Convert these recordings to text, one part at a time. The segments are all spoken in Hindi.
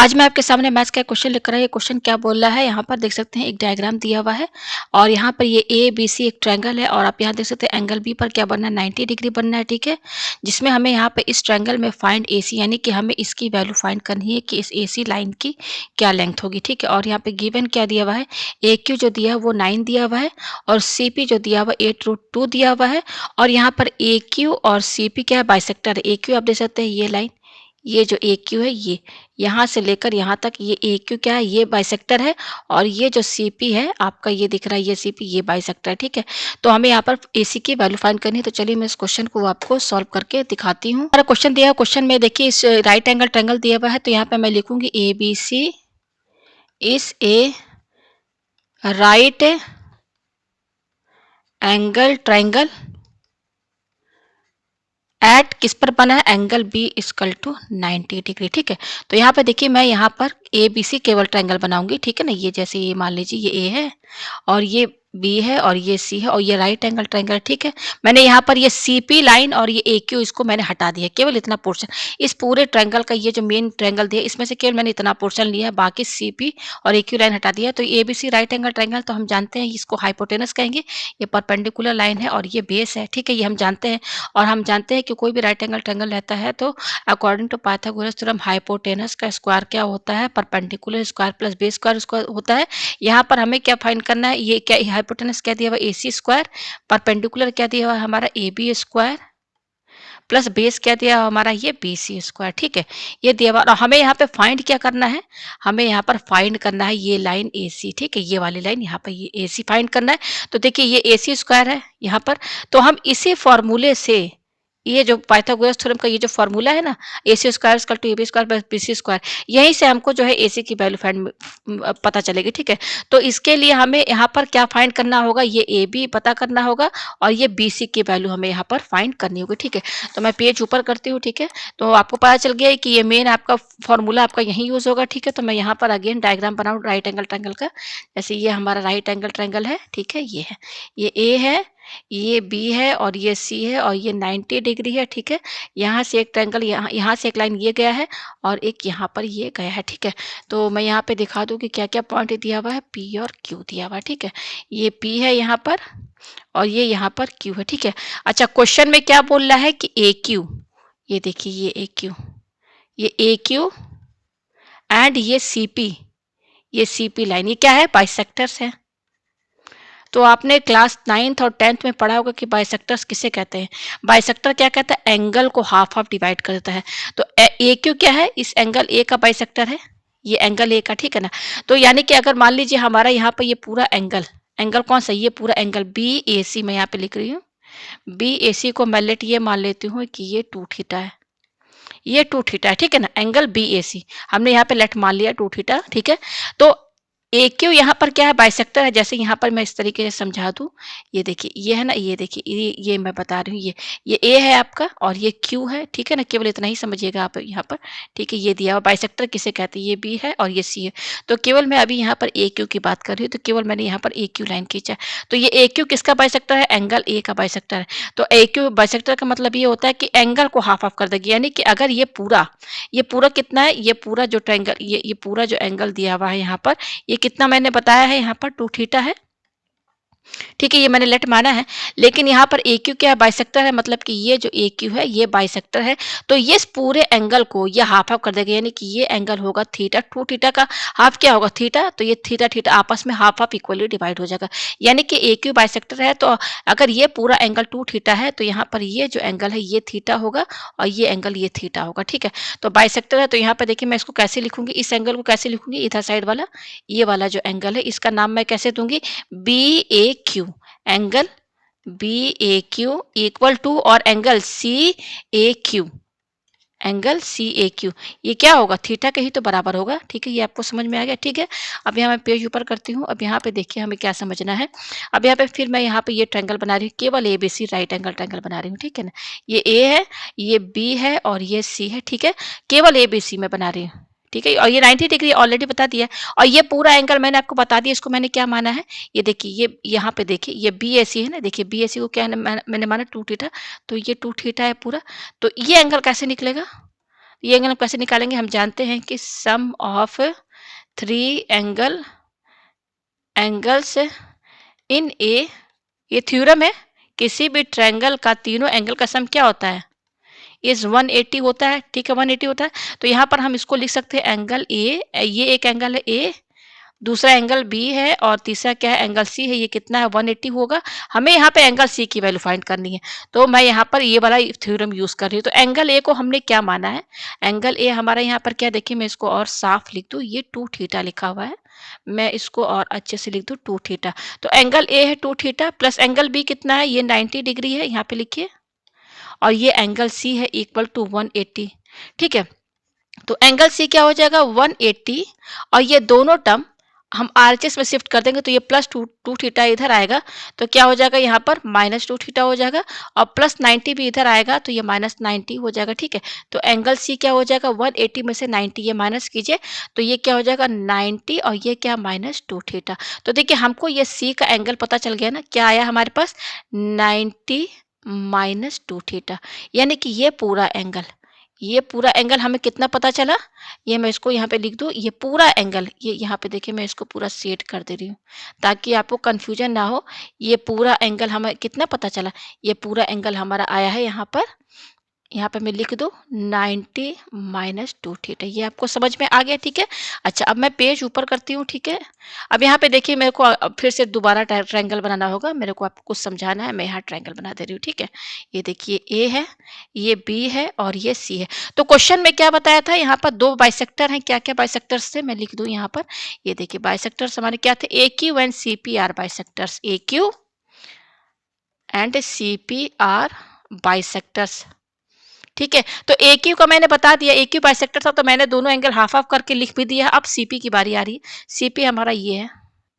आज मैं आपके सामने मैथ्स का एक क्वेश्चन लेकर आई। ये क्वेश्चन क्या बोल रहा है, यहाँ पर देख सकते हैं एक डायग्राम दिया हुआ है और यहाँ पर ये ए बी सी एक ट्रायंगल है और आप यहाँ देख सकते हैं एंगल बी पर क्या बनना है, 90 डिग्री बनना है। ठीक है, जिसमें हमें यहाँ पे इस ट्रायंगल में फाइंड ए सी यानी कि हमें इसकी वैल्यू फाइंड करनी है कि इस ए सी लाइन की क्या लेंथ होगी। ठीक है, और यहाँ पे गिवन क्या दिया हुआ है, ए क्यू जो दिया है वो 9 दिया हुआ है और सी पी जो दिया हुआ है 8√2 दिया हुआ है। और यहाँ पर ए क्यू और सी पी क्या है, बाइसेक्टर है। ए क्यू आप देख सकते हैं ये लाइन, ये जो ए क्यू है ये यहाँ से लेकर यहाँ तक ये ए क्यू क्या है, ये बाइसेक्टर है और ये जो सी पी है आपका ये दिख रहा है, ये सी पी ये बाइसेक्टर है। ठीक है, तो हमें यहाँ पर ए सी की वैल्यू फाइंड करनी है। तो चलिए मैं इस क्वेश्चन को आपको सॉल्व करके दिखाती हूँ। हमारा क्वेश्चन दिया है, क्वेश्चन में देखिए इस राइट एंगल ट्रायंगल दिया हुआ है, तो यहाँ पे मैं लिखूंगी ए B C is a right angle triangle at किस पर बना है, angle B equal to 90 degree. ठीक है, तो यहाँ पे देखिए मैं यहाँ पर ए बी सी केवल ट्रायंगल बनाऊंगी। ठीक है ना, ये जैसे ये मान लीजिए ये ए है और ये बी है और ये सी है और ये राइट एंगल ट्रायंगल। ठीक है, मैंने यहाँ पर ये सी पी लाइन और ये ए क्यू इसको मैंने हटा दिया, केवल इतना पोर्शन इस पूरे ट्रायंगल का, ये जो मेन ट्रायंगल दिया इसमें से केवल मैंने इतना पोर्शन लिया है, बाकी सी पी और ए क्यू लाइन हटा दिया। तो A B C right angle triangle, तो हम जानते हैं इसको हाइपोटेनस कहेंगे, ये परपेंडिकुलर लाइन है और ये बेस है। ठीक है, ये हम जानते हैं और हम जानते हैं कि कोई भी राइट एंगल ट्रायंगल रहता है तो according to Pythagoras theorem hypotenuse का स्क्वायर क्या होता है, perpendicular square plus base square उसका होता है। यहाँ पर हमें क्या फाइंड करना है, ये क्या हाइपोटेनस क्या दिया हुआ ए सी स्क्वायर, परपेंडिकुलर क्या दिया हुआ है हमारा A B square plus base क्या दिया हुआ हमारा ये बी सी स्क्वायर। ठीक है, ये दिया हुआ और हमें यहाँ पे फाइंड क्या करना है, हमें यहाँ पर फाइंड करना है ये लाइन ए सी। ठीक है, ये वाली लाइन यहाँ पर ये ए सी फाइंड करना है। तो देखिए ये ए सी स्क्वायर है यहाँ पर, तो हम इसी फॉर्मूले से, ये जो पाइथागोरस थ्योरम का ये जो फॉर्मूला है ना, A C square equal to A B square plus B C square, यहीं से हमको जो है ए सी की वैल्यू फाइंड पता चलेगी। ठीक है, तो इसके लिए हमें यहाँ पर क्या फाइंड करना होगा, ये ए बी पता करना होगा और ये बी सी की वैल्यू हमें यहाँ पर फाइंड करनी होगी। ठीक है, तो मैं पेज ऊपर करती हूँ। ठीक है, तो आपको पता चल गया है कि ये मेन आपका फॉर्मूला आपका यहीं यूज होगा। ठीक है, तो मैं यहाँ पर अगेन डायग्राम बनाऊँ राइट एंगल ट्रायंगल का। जैसे ये हमारा राइट एंगल ट्रायंगल है। ठीक है, ये है, ये ए है, ये बी है और ये सी है और ये 90 डिग्री है। ठीक है, यहाँ से एक ट्रायंगल, यहाँ से एक लाइन ये गया है और एक यहाँ पर ये गया है। ठीक है, तो मैं यहाँ पे दिखा दूँ कि क्या क्या पॉइंट दिया हुआ है, पी और क्यू दिया हुआ है। ठीक है, ये पी है यहाँ पर और ये यहाँ पर क्यू है। ठीक है, अच्छा क्वेश्चन में क्या बोल रहा है कि ए क्यू, ये देखिए ये ए क्यू एंड ये सी पी लाइन, ये क्या है, बाइसेक्टर्स है। तो आपने क्लास 9th और 10th में पढ़ा होगा कि बाइसेक्टर्स किसे कहते हैं। बाइसेक्टर क्या कहता है, एंगल को हाफ हाफ डिवाइड कर देता है। तो ए क्यू क्या है, इस एंगल ए का बाइसेक्टर है, ये एंगल ए का। ठीक है ना, तो यानी कि अगर मान लीजिए हमारा यहाँ पर ये पूरा एंगल, एंगल कौन सा, ये पूरा एंगल बी ए सी मैं यहाँ पे लिख रही हूँ, बी ए सी को मैं लेट ये मान लेती हूँ कि ये 2 थीटा है, ये 2 थीटा है। ठीक है ना, एंगल बी ए सी हमने यहाँ पे लेट मान लिया 2 थीटा। ठीक है, तो ए क्यू यहाँ पर क्या है, बाइसेक्टर है। जैसे यहाँ पर मैं इस तरीके से समझा दूं, ये देखिए ये है ना, ये देखिए ये मैं बता रही हूँ, ये ए है आपका और ये क्यू है। ठीक है ना, केवल इतना ही समझिएगा आप यहाँ पर। ठीक है, ये दिया हुआ बाइसेक्टर किसे कहते हैं, ये बी है और ये सी है। तो केवल मैं अभी यहाँ पर ए क्यू की बात कर रही हूँ, तो केवल मैंने यहाँ पर ए क्यू लाइन खींचा है। तो ये ए क्यू किसका बाइसेक्टर है, एंगल ए का बाइसेक्टर है। तो ए क्यू बाइसेक्टर का मतलब ये होता है कि एंगल को हाफ हाफ कर देगी, यानी कि अगर ये पूरा कितना है, ये पूरा जो ट्रायंगल, ये पूरा जो एंगल दिया हुआ है यहाँ पर, ये कितना मैंने बताया है यहाँ पर 2 थीटा है। ठीक है, ये मैंने लेट माना है, लेकिन यहाँ पर ए क्यू क्या बाइसेक्टर है, मतलब कि ये जो ए क्यू है ये बाइसेक्टर है। तो ये इस पूरे एंगल को ये हाफ हाफ कर देगा, यानी कि ये एंगल होगा थीटा, 2 थीटा का हाफ क्या होगा थीटा, तो ये थीटा थीटा आपस में हाफ हाफ इक्वली डिवाइड हो जाएगा। यानी कि ए क्यू बाइसेक्टर है, तो अगर ये पूरा एंगल 2 थीटा है तो यहाँ पर ये जो एंगल है ये थीटा होगा और ये एंगल ये थीटा होगा। ठीक है, तो बाइसेक्टर है, तो यहाँ पर देखिए मैं इसको कैसे लिखूंगी, इस एंगल को कैसे लिखूंगी, इधर साइड वाला ये वाला जो एंगल है इसका नाम मैं कैसे दूंगी, B A Q, angle B A Q equal to और angle C A Q, angle C A Q, ये क्या होगा, थीटा के ही तो बराबर होगा। ठीक है, ये आपको समझ में आ गया। ठीक है, अब यहाँ मैं पेज ऊपर करती हूँ। अब यहाँ पे देखिए हमें क्या समझना है। अब यहाँ पे फिर मैं यहाँ पे ये ट्रायंगल बना रही हूँ, केवल A B C right angle triangle बना रही हूँ। ठीक है ना, ये ए है, ये बी है और ये सी है। ठीक है, केवल ए बी सी में बना रही हूँ। ठीक है, और ये 90 डिग्री ऑलरेडी बता दिया है और ये पूरा एंगल मैंने आपको बता दिया, इसको मैंने क्या माना है, ये देखिए ये यहाँ पे देखिए ये बी ए सी है ना, देखिए बी ए सी को क्या है, मैंने माना 2 थीटा, तो ये 2 थीटा है पूरा। तो ये एंगल कैसे निकलेगा, ये एंगल हम कैसे निकालेंगे? हम जानते हैं कि सम ऑफ 3 एंगल्स इन ए, ये थ्योरम है, किसी भी ट्रायंगल का तीनों एंगल का सम क्या होता है? इज़ 180 होता है, ठीक है, 180 होता है। तो यहाँ पर हम इसको लिख सकते हैं एंगल ए, ये एक एंगल है ए, दूसरा एंगल बी है और तीसरा क्या है? एंगल सी है। ये कितना है? 180 होगा। हमें यहाँ पे एंगल सी की वैल्यू फाइंड करनी है, तो मैं यहाँ पर ये वाला थ्योरम यूज़ कर रही हूँ। तो एंगल ए को हमने क्या माना है? एंगल ए हमारा यहाँ पर क्या, देखिए मैं इसको और साफ लिख दूँ, ये 2 थीटा लिखा हुआ है। मैं इसको और अच्छे से लिख दूँ 2 थीटा। तो एंगल ए है 2 थीटा प्लस एंगल बी कितना है? ये 90 डिग्री है, यहाँ पे लिखिए। और ये एंगल सी है इक्वल टू 180, ठीक है। तो एंगल सी क्या हो जाएगा? 180, और ये दोनों टर्म हम आरएचएस में शिफ्ट कर देंगे तो ये प्लस टू थीटा इधर आएगा, तो क्या हो जाएगा यहाँ पर? -2 थीटा हो जाएगा, और प्लस 90 भी इधर आएगा तो ये -90 हो जाएगा, ठीक है। तो एंगल सी क्या हो जाएगा? 180 में से 90 ये माइनस कीजिए, तो ये क्या हो जाएगा? 90, और ये क्या? -2 थीटा। तो देखिए हमको ये सी का एंगल पता चल गया ना, क्या आया हमारे पास? 90 -2 थीटा। यानी कि ये पूरा एंगल हमें कितना पता चला? ये मैं इसको यहाँ पे लिख दूँ, ये पूरा एंगल, ये यहाँ पे देखिए मैं इसको पूरा सेट कर दे रही हूँ ताकि आपको कन्फ्यूजन ना हो। ये पूरा एंगल हमें कितना पता चला? ये पूरा एंगल हमारा आया है यहाँ पे मैं लिख दूँ 90 -2 थीटा। ये आपको समझ में आ गया, ठीक है। अच्छा, अब मैं पेज ऊपर करती हूँ, ठीक है। अब यहाँ पे देखिए मेरे को अब फिर से दोबारा ट्रायंगल बनाना होगा, मेरे को आपको कुछ समझाना है। मैं यहाँ ट्रायंगल बना दे रही हूँ, ठीक है। ये देखिए ए है, ये बी है और ये सी है। तो क्वेश्चन में क्या बताया था? यहाँ पर 2 बाइसेक्टर हैं। क्या क्या बाइसेक्टर्स थे? मैं लिख दूँ यहाँ पर। ये देखिए बाइसेक्टर्स हमारे क्या थे? A Q and C P R bisectors. A Q and C P R bisectors, ठीक है। तो ए क्यू का मैंने बता दिया, ए क्यू बाइसेक्टर था तो मैंने दोनों एंगल हाफ हाफ करके लिख भी दिया। अब सीपी की बारी आ रही है। सीपी हमारा ये है,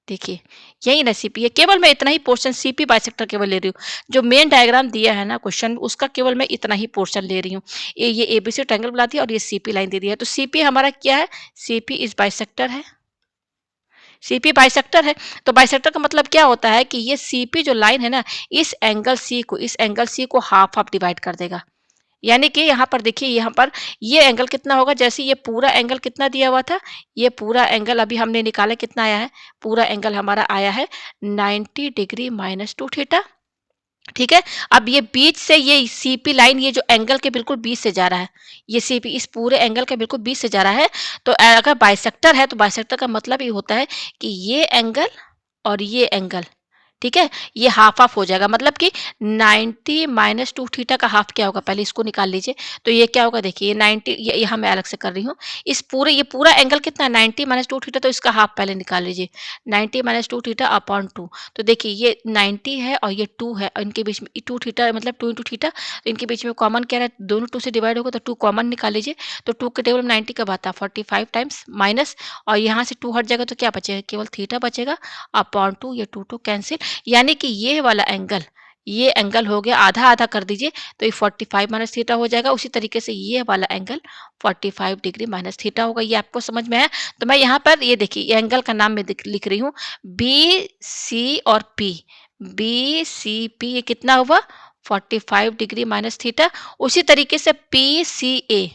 देखिए यही ना सीपी है। केवल मैं इतना ही पोर्शन सीपी बाइसेक्टर केवल ले रही हूँ। जो मेन डायग्राम दिया है ना क्वेश्चन, उसका केवल मैं इतना ही पोर्शन ले रही हूँ। ये एबीसी ट्रायंगल बना दिया और ये सीपी लाइन दे दिया है। तो सीपी हमारा क्या है? सीपी इज बाइसेक्टर है। सीपी बाइसेक्टर है, तो बाइसेक्टर का मतलब क्या होता है कि ये सीपी जो लाइन है ना, इस एंगल सी को हाफ हाफ डिवाइड कर देगा। यानी कि यहाँ पर देखिए, यहाँ पर ये एंगल कितना होगा? जैसे ये पूरा एंगल कितना दिया हुआ था, ये पूरा एंगल अभी हमने निकाला, कितना आया है? पूरा एंगल हमारा आया है 90 डिग्री -2 थीटा, ठीक है। अब ये बीच से ये सीपी लाइन, ये जो एंगल के बिल्कुल बीच से जा रहा है, ये सीपी इस पूरे एंगल के बिल्कुल बीच से जा रहा है। तो अगर बाइसेक्टर है तो बाइसेक्टर का मतलब ये होता है कि ये एंगल और ये एंगल, ठीक है, ये हाफ हाफ हो जाएगा। मतलब कि 90 -2 थीटा का हाफ क्या होगा? पहले इसको निकाल लीजिए। तो ये क्या होगा? देखिए ये 90, ये यहाँ मैं अलग से कर रही हूँ। ये पूरा एंगल कितना है? 90 -2 थीटा, तो इसका हाफ पहले निकाल लीजिए। 90 -2 थीटा अपॉन 2। तो देखिए ये 90 है और ये 2 है, और इनके बीच में 2 थीटा मतलब 2 इंटू थीटा, तो इनके बीच में कॉमन क्या रहा है? दोनों 2 से डिवाइड होगा तो 2 कॉमन निकाल लीजिए। तो 2 के टेबल में 90 कब आता है? 45 टाइम्स माइनस, और यहाँ से 2 हट जाएगा तो क्या बचेगा? केवल थीटा बचेगा अपॉन 2, ये 2 कैंसिल। यानी कि ये वाला एंगल, ये एंगल हो गया, आधा आधा कर दीजिए तो ये 45 माइनस थीटा हो जाएगा। उसी तरीके से ये वाला एंगल 45 डिग्री माइनस थीटा होगा। ये आपको समझ में आया? तो मैं यहाँ पर ये देखिए, ये एंगल का नाम मैं लिख रही हूँ बी सी और पी। बी सी पी ये कितना हुआ? 45 डिग्री माइनस थीटा। उसी तरीके से पी सी ए,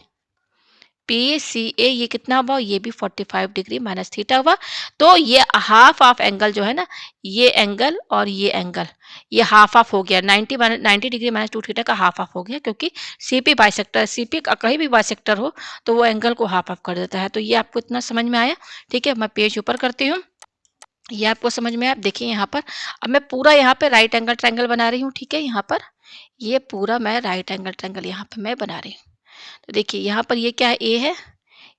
PCA ये कितना हुआ? ये भी 45 डिग्री माइनस थीटा हुआ। तो ये हाफ ऑफ एंगल जो है ना, ये एंगल और ये एंगल, ये हाफ ऑफ हो गया। 90 डिग्री -2 थीटा का हाफ ऑफ हो गया, क्योंकि सीपी बाइसेक्टर, सीपी का कहीं भी बाइसेक्टर हो तो वो एंगल को हाफ ऑफ कर देता है। तो ये आपको इतना समझ में आया, ठीक है। मैं पेज ऊपर करती हूँ, ये आपको समझ में आया। आप देखिए यहाँ पर, अब मैं पूरा यहाँ पे राइट एंगल ट्रायंगल बना रही हूँ, ठीक है। यहाँ पर ये पूरा मैं राइट एंगल ट्रायंगल यहाँ पे मैं बना रही हूँ। तो देखिए यहाँ पर ये क्या है? ए है,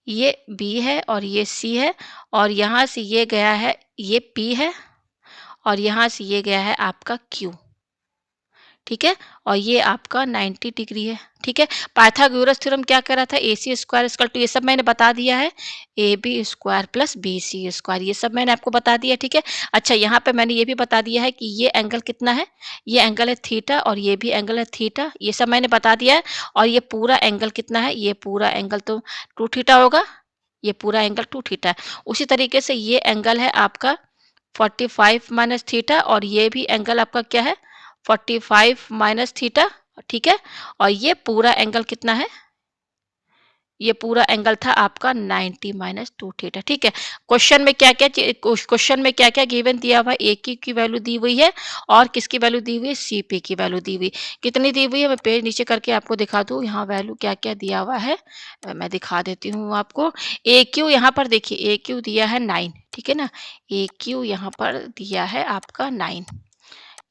ये बी है और ये सी है, और यहाँ से ये गया है, ये पी है, और यहाँ से ये गया है आपका क्यू, ठीक है। और ये आपका 90 डिग्री है, ठीक है। पाइथागोरस थ्योरम क्या कह रहा था? A C square equal to, ये सब मैंने बता दिया है, A B square plus B C square, ये सब मैंने आपको बता दिया, ठीक है। अच्छा, यहाँ पे मैंने ये भी बता दिया है कि ये एंगल कितना है? ये एंगल है थीटा, और ये भी एंगल है थीटा, ये सब मैंने बता दिया है। और ये पूरा एंगल कितना है? ये पूरा एंगल तो 2 थीटा होगा, ये पूरा एंगल 2 थीटा है। उसी तरीके से ये एंगल है आपका 45 माइनस थीटा, और ये भी एंगल आपका क्या है? 45 माइनस थीटा, ठीक है। और ये पूरा एंगल कितना है? ये पूरा एंगल था आपका 90 माइनस 2 थीटा, ठीक है। क्वेश्चन में क्या क्या क्वेश्चन में क्या क्या गिवन दिया हुआ है, ए क्यू की वैल्यू दी हुई है और किसकी वैल्यू दी हुई है, सीपी की वैल्यू दी हुई। कितनी दी हुई है मैं पेज नीचे करके आपको दिखा दूं, यहाँ वैल्यू क्या क्या दिया हुआ है। मैं दिखा देती हूँ आपको। ए क्यू यहाँ पर देखिए, ए क्यू दिया है 9, ठीक है ना। ए क्यू यहाँ पर दिया है आपका 9।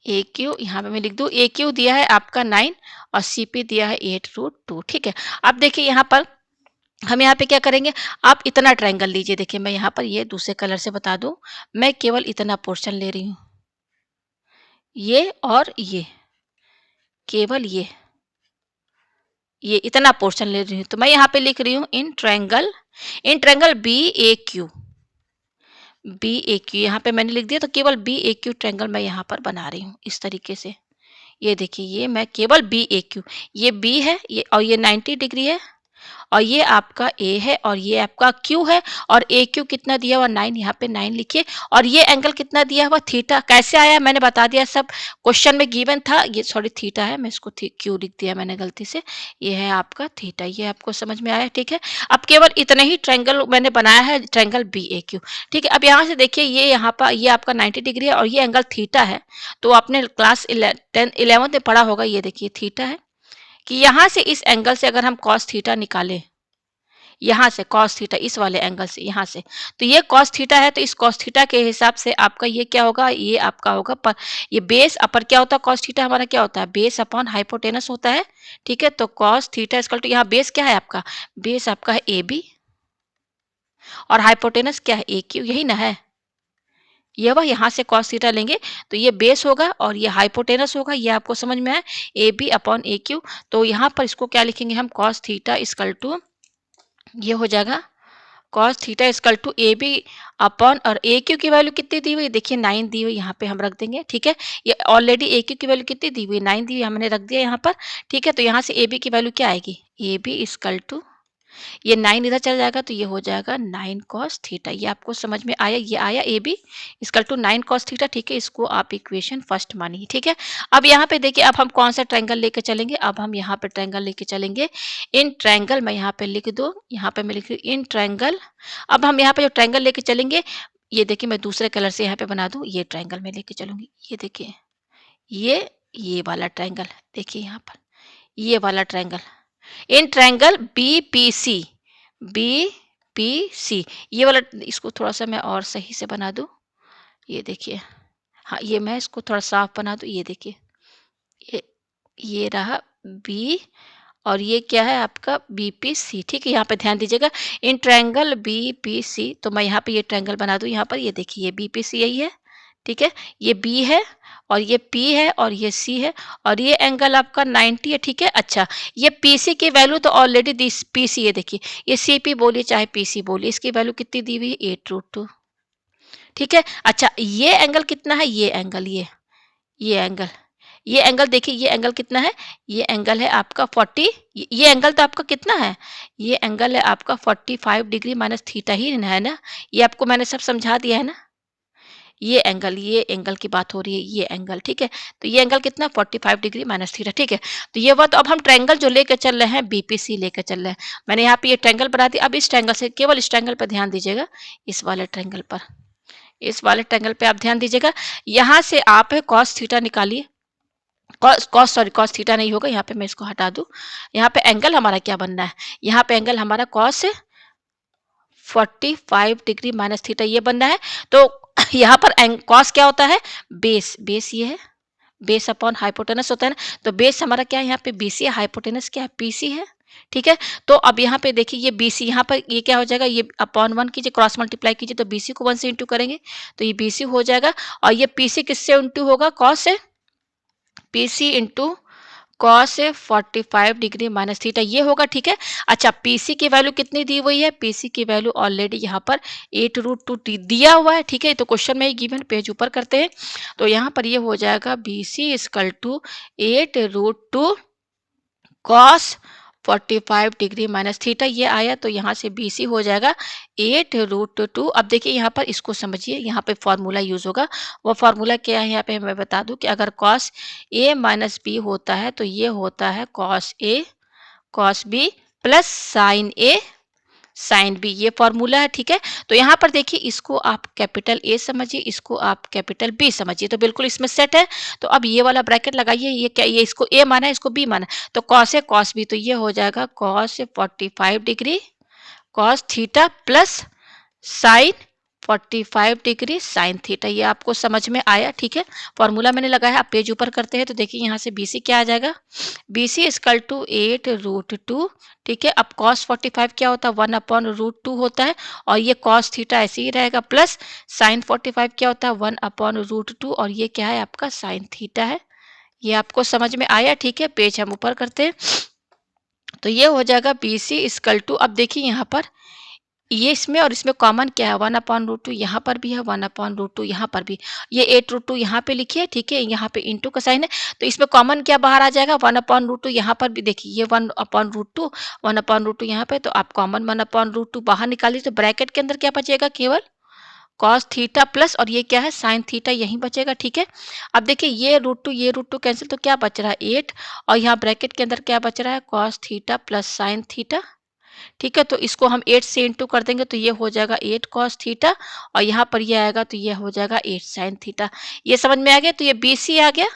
ए क्यू यहाँ पे मैं लिख दूं, ए क्यू दिया है आपका 9 और सीपी दिया है 8√2, ठीक है। अब देखिए यहाँ पर हम यहाँ पे क्या करेंगे, आप इतना ट्रायंगल लीजिए। देखिए मैं यहाँ पर ये दूसरे कलर से बता दूं, मैं केवल इतना पोर्शन ले रही हूँ, ये और ये, केवल ये इतना पोर्शन ले रही हूँ। तो मैं यहाँ पे लिख रही हूँ in triangle B A Q, B A Q यहाँ पे मैंने लिख दिया। तो केवल बी ए क्यू ट्रायंगल मैं यहाँ पर बना रही हूँ इस तरीके से। ये देखिए, ये मैं केवल बी ए क्यू, ये बी है ये, और ये 90 डिग्री है, और ये आपका ए है और ये आपका क्यू है। और ए क्यू कितना दिया हुआ 9, यहाँ पे 9 लिखिए। और ये एंगल कितना दिया हुआ थीटा, कैसे आया मैंने बता दिया, सब क्वेश्चन में गिवन था। ये सॉरी थीटा है, मैं इसको क्यू लिख दिया मैंने गलती से। ये है आपका थीटा, ये आपको समझ में आया, ठीक है। अब केवल इतने ही ट्रायंगल मैंने बनाया है, ट्रायंगल बी ए क्यू, ठीक है। अब यहाँ से देखिए, ये यहाँ पर ये आपका 90 डिग्री है और ये एंगल थीटा है। तो आपने क्लास 11th में पढ़ा होगा, ये देखिए थीटा है कि यहाँ से इस एंगल से अगर हम कॉस थीटा निकालें, यहाँ से कॉस थीटा, इस वाले एंगल से यहाँ से, तो ये कॉस थीटा है। तो इस कॉस थीटा के हिसाब से आपका ये क्या होगा, ये आपका होगा पर, ये बेस अपर क्या होता है, कॉस थीटा हमारा क्या होता है, बेस अपॉन हाइपोटेनस होता है, ठीक है। तो कॉस थीटा इक्वल टू, यहाँ बेस क्या है आपका, बेस आपका है ए बी और हाइपोटेनस क्या है ए क्यू, यही ना है। ये वह यहाँ से कॉस थीटा लेंगे तो ये बेस होगा और ये हाइपोटेनस होगा, ये आपको समझ में आया, A B upon A Q. तो यहाँ पर इसको क्या लिखेंगे हम, कॉस थीटा इक्वल टू, ये हो जाएगा cos theta equal to A B upon, और ए क्यू की वैल्यू कितनी दी हुई, देखिए 9 दी हुई, यहाँ पे हम रख देंगे, ठीक है। ये ऑलरेडी ए क्यू की वैल्यू कितनी दी हुई, 9 दी हुई, हमने रख दिया यहाँ पर, ठीक है। तो यहाँ से ए बी की वैल्यू क्या आएगी, ए बी इक्वल टू, ये 9 इधर चला जाएगा तो ये हो जाएगा 9 कॉस थीटा। ये आपको समझ में आया, ये आया A B equal to 9 cos theta, ठीक है। इसको आप इक्वेशन फर्स्ट मानिए, ठीक है। अब यहाँ पे देखिए, अब हम कौन सा ट्रायंगल लेके चलेंगे, अब हम यहाँ पे ट्रायंगल लेके चलेंगे इन ट्रायंगल, मैं यहाँ पे लिख दूँ, यहाँ पे मैं लिख इन ट्रायंगल। अब हम यहाँ पे जो ट्रायंगल लेके चलेंगे, ये देखिए मैं दूसरे कलर से यहाँ पे बना दूँ, ये ट्रायंगल में लेके चलूंगी। ये देखिए, ये वाला ट्रायंगल, देखिए यहाँ पर ये वाला triangle, in triangle B P C, ये वाला, इसको थोड़ा सा मैं और सही से बना दूं। ये देखिए, हाँ ये मैं इसको थोड़ा साफ बना दूं। ये देखिए, ये ये रहा बी और ये क्या है आपका बी पी सी, ठीक है। यहाँ पे ध्यान दीजिएगा, in triangle B P C, तो मैं यहाँ पे ये ट्रायंगल बना दूं। यहाँ पर ये देखिए, ये बी पी सी यही है, ठीक है। ये बी है और ये P है और ये C है और ये एंगल आपका 90 है, ठीक है। अच्छा, ये PC की वैल्यू तो ऑलरेडी दी, PC है देखिए, ये CP बोलिए चाहे PC बोलिए, इसकी वैल्यू कितनी दी हुई है, 8√2, ठीक है। अच्छा, ये एंगल कितना है, ये एंगल, ये एंगल, ये एंगल देखिए, ये एंगल कितना है, ये एंगल है आपका 40, ये एंगल तो आपका कितना है, ये एंगल है आपका 45 डिग्री माइनस थीटा ही है ना। ये आपको मैंने सब समझा दिया है ना। ये एंगल की बात हो रही है, ये एंगल, ठीक है। तो ये एंगल कितना, 45 डिग्री माइनस थीटा, ठीक है। तो ये बात, अब हम ट्रायंगल जो लेकर चल रहे हैं बीपीसी लेकर चल रहे हैं। मैंने यहाँ पे ये ट्रायंगल बना दिया। अब इस ट्रायंगल से, केवल इस ट्रायंगल पर ध्यान दीजिएगा, इस वाले ट्रायंगल पर, इस वाले ट्रायंगल पे आप ध्यान दीजिएगा। यहाँ से आप कॉस थीटा निकालिए, कॉस थीटा नहीं होगा, यहाँ पे मैं इसको हटा दूं। यहाँ पे एंगल हमारा क्या बनना है, यहाँ पे एंगल हमारा कॉस 45 डिग्री माइनस थीटा ये बनना है। तो यहाँ पर कॉस क्या होता है, बेस ये है, बेस अपॉन हाइपोटेनस होता है ना। तो बेस हमारा क्या है, यहाँ पे बीसी है, हाइपोटेनस क्या है, पीसी है, ठीक है। तो अब यहाँ पे देखिए, ये बीसी, यहाँ पर ये क्या हो जाएगा, ये अपॉन 1 कीजिए, क्रॉस मल्टीप्लाई कीजिए, तो बीसी को 1 से इंटू करेंगे तो ये बीसी हो जाएगा। और ये पीसी किससे इंटू होगा, कॉस से, PC into cos 45 degree minus theta ये होगा, ठीक है। अच्छा, पीसी की वैल्यू कितनी दी हुई है, पीसी की वैल्यू ऑलरेडी यहाँ पर 8√2 दिया हुआ है, ठीक है। तो क्वेश्चन में ही गिवन, पेज ऊपर करते हैं। तो यहाँ पर ये हो जाएगा BC equal to 8√2 cos 45 degree minus theta, ये आया। तो यहाँ से बीसी हो जाएगा 8√2। अब देखिए यहाँ पर इसको समझिए, यहाँ पे फॉर्मूला यूज होगा। वो फॉर्मूला क्या है, यहाँ पे मैं बता दूं कि अगर कॉस ए माइनस बी होता है तो ये होता है cos A cos B plus sign A sine B, ये फॉर्मूला है, ठीक है। तो यहाँ पर देखिए इसको आप कैपिटल ए समझिए, इसको आप कैपिटल बी समझिए, तो बिल्कुल इसमें सेट है। तो अब ये वाला ब्रैकेट लगाइए, ये क्या, ये इसको ए माना है, इसको बी माना है, तो कॉस है कॉस बी, तो ये हो जाएगा cos 45 degree cos theta plus sign 45 degree sine theta. ये आपको समझ में आया, ठीक है। फॉर्मूला मैंने लगाया, आप पेज ऊपर करते हैं तो देखिए यहाँ से बीसी क्या आ जाएगा, बीसी इक्वल टू 8√2, ठीक है। अब कॉस 45 क्या होता है, 1/√2 होता है, और ये कॉस थीटा ऐसे ही रहेगा, प्लस साइन 45 क्या होता है, 1/√2, और ये क्या है आपका साइन थीटा है। ये आपको समझ में आया, ठीक है। पेज हम ऊपर करते हैं, तो ये हो जाएगा बीसी इक्वल टू, अब देखिए यहाँ पर ये इसमें और इसमें कॉमन क्या है, 1/√2 यहाँ पर भी है, 1/√2 यहाँ पर भी, ये 8√2 यहाँ पे लिखिए, ठीक है, यहाँ पे इंटू का साइन है, तो इसमें कॉमन क्या बाहर आ जाएगा, 1/√2 यहाँ पर भी देखिए, ये 1/√2 1/√2 यहाँ पे, तो आप कॉमन 1/√2 बाहर निकालिए, तो ब्रैकेट के अंदर क्या बचेगा, केवल कॉस थीटा प्लस, और ये क्या है साइन थीटा, यही बचेगा, ठीक है। अब देखिए ये √2 कैंसिल, तो क्या बच रहा है 8, और यहाँ ब्रैकेट के अंदर क्या बच रहा है, cos theta plus sine theta, ठीक है। तो इसको हम 8 से इंटू कर देंगे, तो ये हो जाएगा 8 कॉस थीटा, और यहाँ पर ये आएगा तो ये हो जाएगा 8 साइन थीटा। ये समझ में आ गया, तो ये बीसी आ गया,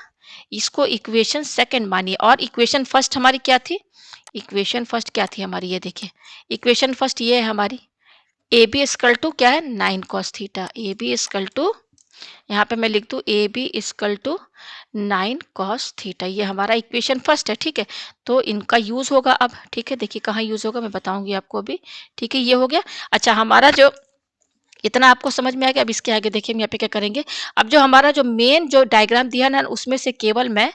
इसको इक्वेशन सेकंड मानिए। और इक्वेशन फर्स्ट हमारी क्या थी, इक्वेशन फर्स्ट क्या थी हमारी, ये देखिए इक्वेशन फर्स्ट ये है हमारी, ए बी इक्वल टू क्या है 9 cos theta, A B equal to, यहाँ पे मैं लिख दूँ A B equal to 9 cos theta, ये हमारा इक्वेशन फर्स्ट है, ठीक है। तो इनका यूज होगा अब, ठीक है, देखिए कहाँ यूज होगा मैं बताऊंगी आपको अभी, ठीक है। ये हो गया। अच्छा, हमारा जो इतना आपको समझ में आ गया, अब इसके आगे देखिए हम यहाँ पे क्या करेंगे। अब जो हमारा जो मेन जो डायग्राम दिया ना, उसमें से केवल मैं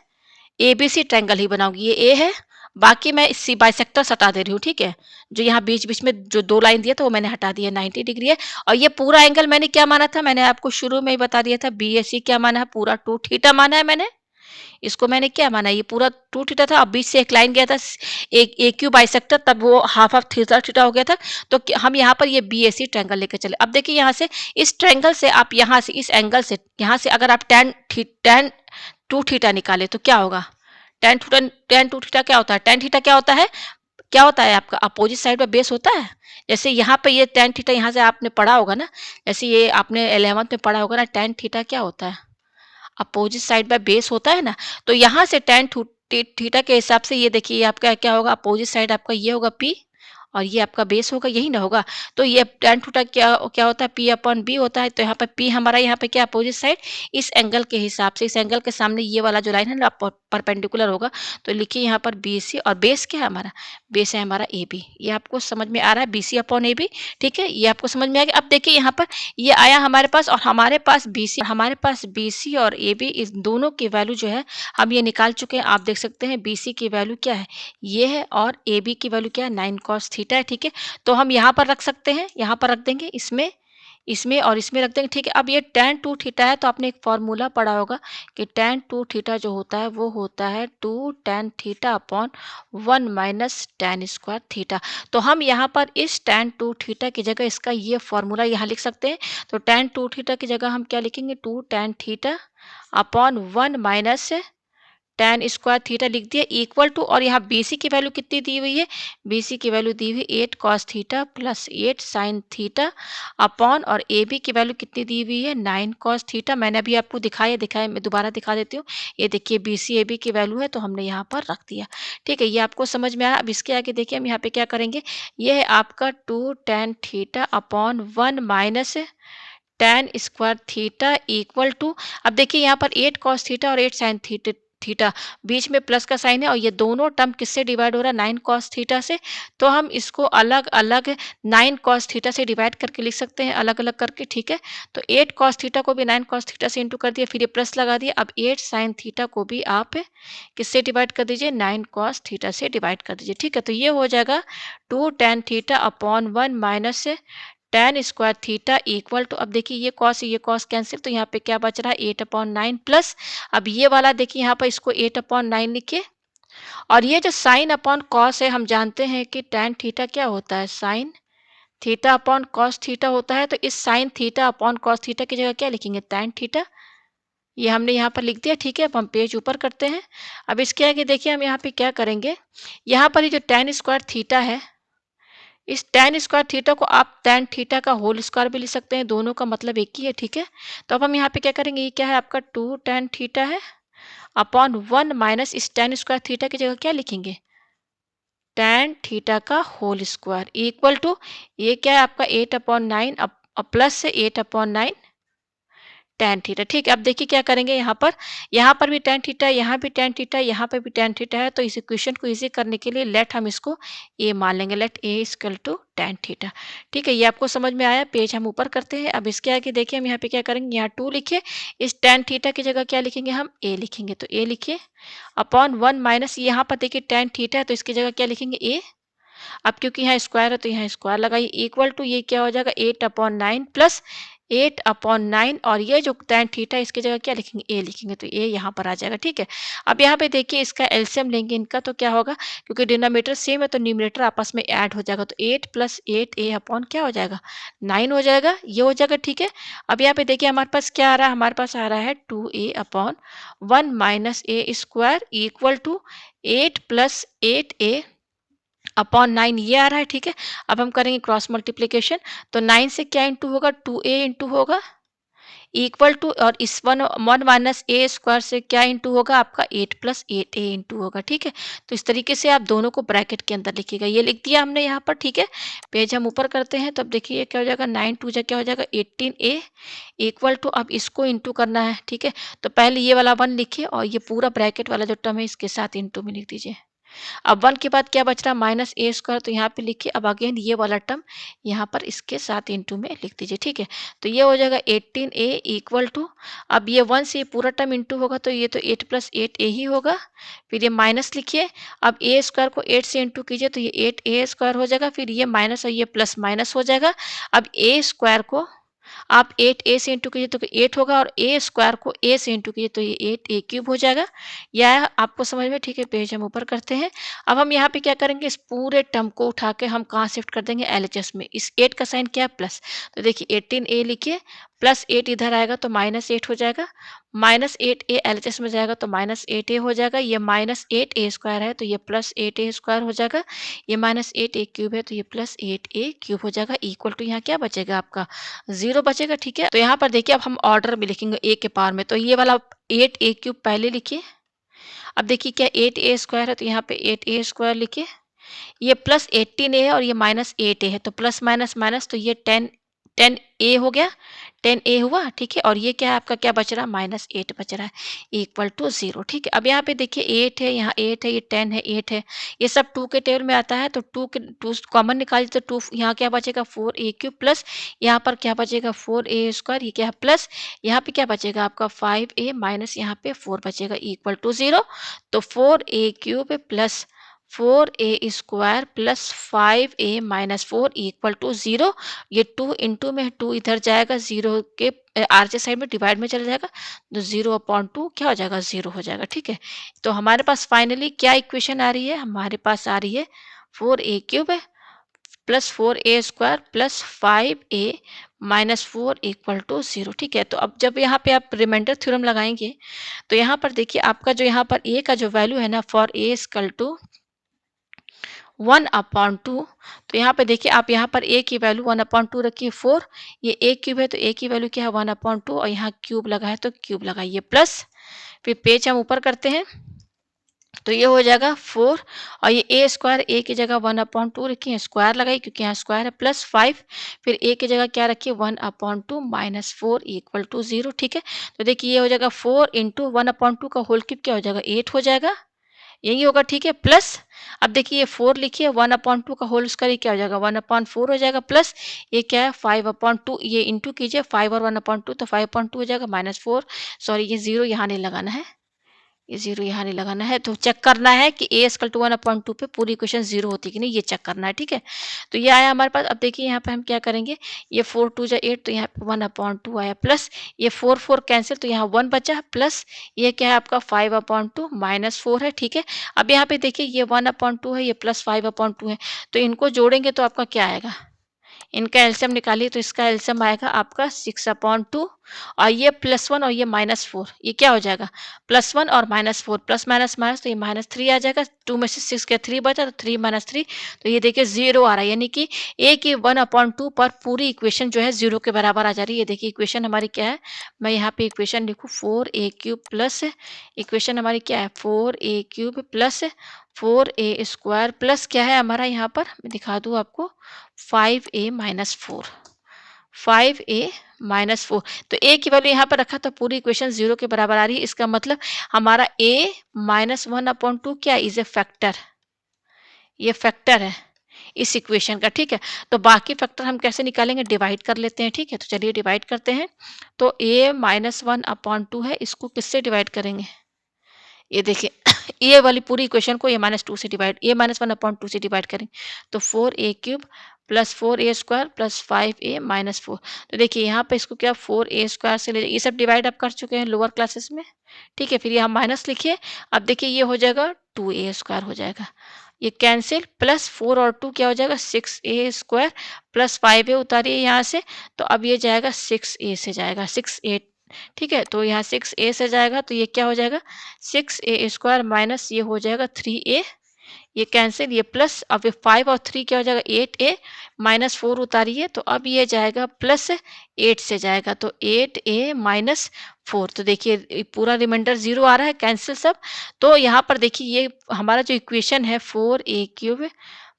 एबीसी ट्रायंगल ही बनाऊंगी, ये ए है, बाकी मैं सी बाइसेक्टर्स हटा दे रही हूँ, ठीक है। जो यहाँ बीच बीच में जो 2 लाइन दिया था वो मैंने हटा दिया, 90 डिग्री है। और ये पूरा एंगल मैंने क्या माना था, मैंने आपको शुरू में ही बता दिया था, बीएसी क्या माना है, पूरा 2 थीटा माना है मैंने। इसको मैंने क्या माना, ये पूरा 2 थीटा था, अब बीच से एक लाइन गया था, एक ए क्यू बाइसेक्टर, तब वो हाफ ऑफ थीटा थीटा हो गया था। तो हम यहाँ पर ये बीएसी ट्रायंगल लेकर चले। अब देखिए यहाँ से इस ट्रायंगल से आप यहाँ से इस एंगल से यहाँ से अगर आप टेन 2 थीटा निकाले तो क्या होगा, टेन टू थीटा क्या होता है, टेन थीटा क्या होता है, क्या होता है आपका अपोजिट साइड में बेस होता है। जैसे यहाँ पे ये टेन थीटा यहाँ से आपने पढ़ा होगा ना, जैसे ये आपने 11th में पढ़ा होगा ना, टेन थीटा क्या होता है, अपोजिट साइड बाय बेस होता है ना। तो यहाँ से थीटा के हिसाब से ये देखिए आपका क्या होगा, अपोजिट साइड आपका ये होगा पी, और ये आपका बेस होगा, यही ना होगा। तो ये टेन थीटा क्या क्या होता है, पी अपॉन बी होता है। तो यहाँ पे पी हमारा यहाँ पे क्या अपोजिट साइड, इस एंगल के हिसाब से, इस एंगल के सामने ये वाला जो लाइन है ना परपेंडिकुलर होगा। तो लिखिए यहाँ पर बी सी, और बेस क्या है हमारा, बेस है हमारा ए बी। ये आपको समझ में आ रहा है, B C upon A B, ठीक है, ये आपको समझ में आ गया। अब देखिए यहाँ पर ये आया हमारे पास, और हमारे पास बी सी और ए बी, इस दोनों की वैल्यू जो है हम ये निकाल चुके हैं। आप देख सकते हैं बी सी की वैल्यू क्या है, ये है, और ए बी की वैल्यू क्या है, 9 कॉस थीटा है, ठीक है। तो हम यहाँ पर रख सकते हैं, यहाँ पर रख देंगे, इसमें इसमें और इसमें रख देंगे, ठीक है। अब ये tan 2 थीटा है, तो आपने एक फॉर्मूला पढ़ा होगा कि tan 2 थीटा जो होता है वो होता है 2 tan theta upon 1 minus tan square theta. तो हम यहाँ पर इस tan 2 थीटा की जगह इसका ये फॉर्मूला यहाँ लिख सकते हैं। तो tan 2 थीटा की जगह हम क्या लिखेंगे, 2 tan theta upon 1 minus ten square theta लिख दिया, इक्वल टू, और यहाँ बी सी की वैल्यू कितनी दी हुई है, बी सी की वैल्यू दी हुई 8 cos theta plus 8 sine theta upon, और ए बी की वैल्यू कितनी दी हुई है 9 कॉस थीटा। मैंने अभी आपको दिखाया, मैं दोबारा दिखा देती हूँ। ये देखिए बी सी ए बी की वैल्यू है, तो हमने यहाँ पर रख दिया, ठीक है। ये आपको समझ में आया। अब इसके आगे देखिए हम यहाँ पे क्या करेंगे, ये है आपका 2 tan theta upon 1 minus tan square theta equal to, अब देखिए यहाँ पर 8 कॉस थीटा और 8 साइन थीटा थीटा, बीच में प्लस का साइन है, और ये दोनों टर्म किससे डिवाइड हो रहा है, 9 कॉस थीटा से। तो हम इसको अलग अलग 9 कॉस थीटा से डिवाइड करके लिख सकते हैं, अलग अलग करके, ठीक है। तो 8 कॉस थीटा को भी 9 कॉस थीटा से इंटू कर दिया, फिर ये प्लस लगा दिया। अब 8 साइन थीटा को भी आप किससे डिवाइड कर दीजिए, 9 कॉस थीटा से डिवाइड कर दीजिए, ठीक है। तो ये हो जाएगा 2 tan theta upon 1 minus tan square theta equal to, अब देखिए ये कॉस कैंसिल, तो यहाँ पे क्या बच रहा है 8/9 प्लस, अब ये वाला देखिए यहाँ पर इसको 8/9 लिखिए, और ये जो साइन अपॉन कॉस है, हम जानते हैं कि tan थीटा क्या होता है, sine theta upon cos theta होता है। तो इस sine theta upon cos theta की जगह क्या लिखेंगे, tan थीटा, ये हमने यहाँ पर लिख दिया, ठीक है। अब हम पेज ऊपर करते हैं। अब इसके आगे देखिए हम यहाँ पे क्या करेंगे, यहाँ पर ये जो tan स्क्वायर थीटा है, इस tan स्क्वायर थीटा को आप tan थीटा का होल स्क्वायर भी लिख सकते हैं, दोनों का मतलब एक ही है, ठीक है। तो अब हम यहाँ पे क्या करेंगे, ये क्या है आपका 2 tan थीटा है अपॉन 1 माइनस इस tan स्क्वायर थीटा की जगह क्या लिखेंगे, tan थीटा का होल स्क्वायर इक्वल टू, ये क्या है आपका 8/9 अब प्लस से 8/9 tan थीटा, ठीक है। अब देखिए क्या करेंगे, यहाँ पर भी tan थीटा, यहाँ भी tan थीटा, यहाँ पे भी tan थीटा है, तो इस इक्वेशन को इजी करने के लिए लेट हम इसको a मान लेंगे, let a equal to tan theta, ठीक है। ये आपको समझ में आया। पेज हम ऊपर करते हैं। अब इसके आगे देखिए हम यहाँ पे क्या करेंगे, यहाँ 2 लिखिए, इस tan थीटा की जगह क्या लिखेंगे, हम a लिखेंगे, तो a लिखिए अपॉन 1 माइनस, यहाँ पर देखिए tan थीटा है तो इसकी जगह क्या लिखेंगे, a। अब क्योंकि यहाँ स्क्वायर है तो यहाँ स्क्वायर लगाइए, इक्वल टू ये क्या हो जाएगा 8/9 प्लस 8/9, और ये जो tan थीटा इसकी जगह क्या लिखेंगे, a लिखेंगे, तो a यहाँ पर आ जाएगा, ठीक है। अब यहाँ पे देखिए इसका एलसीएम लेंगे इनका, तो क्या होगा, क्योंकि डिनोमिनेटर सेम है तो न्यूमरेटर आपस में ऐड हो जाएगा, तो 8 + 8a अपॉन क्या हो जाएगा 9 हो जाएगा, ये हो जाएगा, ठीक है। अब यहाँ पे देखिए हमारे पास क्या आ रहा है, हमारे पास आ रहा है 2a/1 minus a square equal to 8 + 8a upon 9, ये आ रहा है, ठीक है। अब हम करेंगे क्रॉस मल्टीप्लिकेशन, तो 9 से क्या इंटू होगा, 2a इंटू होगा इक्वल टू, और इस 1 माइनस ए स्क्वायर से क्या इंटू होगा आपका 8 + 8a इंटू होगा, ठीक है। तो इस तरीके से आप दोनों को ब्रैकेट के अंदर लिखिएगा, ये लिख दिया हमने यहाँ पर, ठीक है। पेज हम ऊपर करते हैं, तो अब देखिए क्या हो जाएगा, 9 2 जा क्या हो जाएगा 18a इक्वल टू, अब इसको इंटू करना है, ठीक है। तो पहले ये वाला 1 लिखिए और ये पूरा ब्रैकेट वाला जो टर्म है इसके साथ इंटू में लिख दीजिए। अब 1 के बाद क्या बच रहा है, माइनस ए स्क्वायर, तो यहाँ पे लिखिए। अब अगेन ये वाला टर्म यहाँ पर इसके साथ इंटू में लिख दीजिए, ठीक है। तो ये हो जाएगा 18a इक्वल टू, अब ये 1 से ये पूरा टर्म इंटू होगा तो ये तो 8 + 8a ही होगा, फिर ये माइनस लिखिए। अब ए स्क्वायर को 8 से इंटू कीजिए तो ये 8a स्क्वायर हो जाएगा, फिर ये माइनस और ये प्लस माइनस हो जाएगा। अब ए स्क्वायर को आप 8a से इंटू कीजिए तो 8 होगा, और ए स्क्वायर को a से इंटू कीजिए तो ये 8a क्यूब हो जाएगा। यह आपको समझ में, ठीक है। पेज हम ऊपर करते हैं। अब हम यहाँ पे क्या करेंगे, इस पूरे टर्म को उठा के हम कहाँ शिफ्ट कर देंगे, एलएचएस में। इस 8 का साइन क्या है, प्लस, तो देखिए 18a लिखिए, प्लस 8 इधर आएगा तो -8 हो जाएगा, -8a एलएचएस में जाएगा तो -8a हो जाएगा, ये -8a स्क्वायर है तो ये +8a स्क्वायर हो जाएगा, ये -8a क्यूब है तो ये +8a क्यूब हो जाएगा, इक्वल टू यहाँ क्या बचेगा आपका 0 बचेगा, ठीक है। तो यहाँ पर देखिए अब हम ऑर्डर में लिखेंगे a के पावर में, तो ये वाला 8a क्यूब पहले लिखिए। अब देखिए क्या 8a स्क्वायर है तो यहाँ पे 8a स्क्वायर लिखिए, ये प्लस 18a है और ये -8a है, तो प्लस माइनस माइनस, तो ये 10a हो गया, 10a हुआ, ठीक है। और ये क्या है आपका, क्या बच रहा है, -8 बच रहा है, इक्वल टू 0, ठीक है। अब यहाँ पे देखिए 8 है, यहाँ 8 है, ये 10 है, 8 है, ये सब 2 के टेबल में आता है, तो 2 कॉमन निकालिए तो 2, यहाँ क्या बचेगा 4a क्यूब, प्लस यहाँ पर क्या बचेगा 4a स्क्वायर, ये क्या है प्लस, यहाँ पे क्या बचेगा आपका 5a माइनस यहाँ पे 4 बचेगा, इक्वल टू 0। तो 4a cube plus 4a square plus 5a minus 4 equal to 0। ये 2 इंटू में 2 इधर जाएगा, 0 के आरजे साइड में डिवाइड में चला जाएगा, तो 0/2 क्या हो जाएगा, 0 हो जाएगा, ठीक है। तो हमारे पास फाइनली क्या इक्वेशन आ रही है, हमारे पास आ रही है 4a cube plus 4a square plus 5a minus 4 equal to 0, ठीक है। तो अब जब यहाँ पे आप रिमाइंडर थ्योरम लगाएंगे तो यहाँ पर देखिए आपका जो यहाँ पर a का जो वैल्यू है ना, फॉर a इक्वल टू 1/2, तो यहाँ पे देखिए आप यहाँ पर a की वैल्यू 1/2 रखिए, 4, ये a क्यूब है तो a की वैल्यू क्या है 1/2, और यहाँ क्यूब लगा है तो क्यूब लगाइए, प्लस, फिर पेज हम ऊपर करते हैं, तो ये हो जाएगा 4, और ये a स्क्वायर, a की जगह 1/2 रखिए, स्क्वायर लगाइए क्योंकि यहाँ स्क्वायर है, प्लस 5, फिर a की जगह क्या रखिए 1/2 माइनस 4 इक्वल टू 0, ठीक है। तो देखिए ये हो जाएगा 4 इंटू 1/2 का होल क्यूब क्या हो जाएगा 8 हो जाएगा, यही होगा, ठीक है। प्लस अब देखिए ये 4 लिखिए, 1/2 का होल स्क्वायर क्या हो जाएगा 1/4 हो जाएगा, प्लस ये क्या है 5/2, ये इंटू कीजिए 5 और 1/2 तो 5/2 हो जाएगा, -4, सॉरी ये 0 यहाँ नहीं लगाना है, ये 0 यहाँ नहीं लगाना है, तो चेक करना है कि a इक्वल टू 1/2 पे पूरी इक्वेशन 0 होती है कि नहीं, ये चेक करना है, ठीक है। तो ये आया हमारे पास। अब देखिए यहाँ पे हम क्या करेंगे, ये 4 2 जा 8, तो यहाँ पे 1/2 आया, प्लस ये 4 4 कैंसिल तो यहाँ 1 बचा, प्लस ये क्या है आपका 5/2 माइनस 4 है, ठीक है। अब यहाँ पे देखिए ये 1/2 है, ये प्लस 5/2 है, तो इनको जोड़ेंगे तो आपका क्या आएगा, इनका एलसीएम निकालिए तो इसका एलसीएम आएगा आपका 6/2 और ये +1 और ये -4, ये क्या हो जाएगा +1 और -4, प्लस माइनस माइनस तो ये -3 आ जाएगा। 2 में से 6 गया 3 बचा तो 3 - 3 तो ये देखिए 0 आ रहा है, यानी कि a की 1/2 पर पूरी इक्वेशन जो है 0 के बराबर आ जा रही है। ये देखिए इक्वेशन हमारी क्या है, मैं यहाँ पे इक्वेशन लिखूँ 4a³ प्लस इक्वेशन हमारी क्या है 4a³ प्लस 4a² प्लस क्या है हमारा यहाँ पर मैं दिखा दूँ आपको 5a-4 5a-4 तो a की वैल्यू यहाँ पर रखा तो पूरी इक्वेशन 0 के बराबर आ रही है। इसका मतलब हमारा a -1/2 क्या इज ए फैक्टर, ये फैक्टर है इस इक्वेशन का, ठीक है। तो बाकी फैक्टर हम कैसे निकालेंगे, डिवाइड कर लेते हैं, ठीक है। तो चलिए डिवाइड करते हैं। तो a -1/2 है, इसको किससे डिवाइड करेंगे, ये देखिए ये वाली पूरी इक्वेशन को a -2 से डिवाइड a -1/2 से डिवाइड करें तो 4a³ plus 4a² plus 5a-4 तो देखिए यहाँ पे इसको क्या 4a² से ले, ये सब डिवाइड आप कर चुके हैं लोअर क्लासेस में, ठीक है। फिर ये हम माइनस लिखिए, अब देखिए ये हो जाएगा 2a² हो जाएगा, ये कैंसिल प्लस 4 और 2 क्या हो जाएगा 6a² प्लस 5a उतारिए यहाँ से तो अब ये जाएगा 6a से जाएगा 6a, ठीक है। तो यहाँ 6a से जाएगा तो ये क्या हो जाएगा 6a² माइनस ये हो जाएगा 3a, ये कैंसिल ये प्लस अब ये 5 और 3 क्या हो जाएगा 8a माइनस 4 उतारिए तो अब ये जाएगा प्लस 8 से जाएगा तो 8a-4 तो देखिए पूरा रिमाइंडर 0 आ रहा है, कैंसिल सब। तो यहाँ पर देखिए ये हमारा जो इक्वेशन है 4a³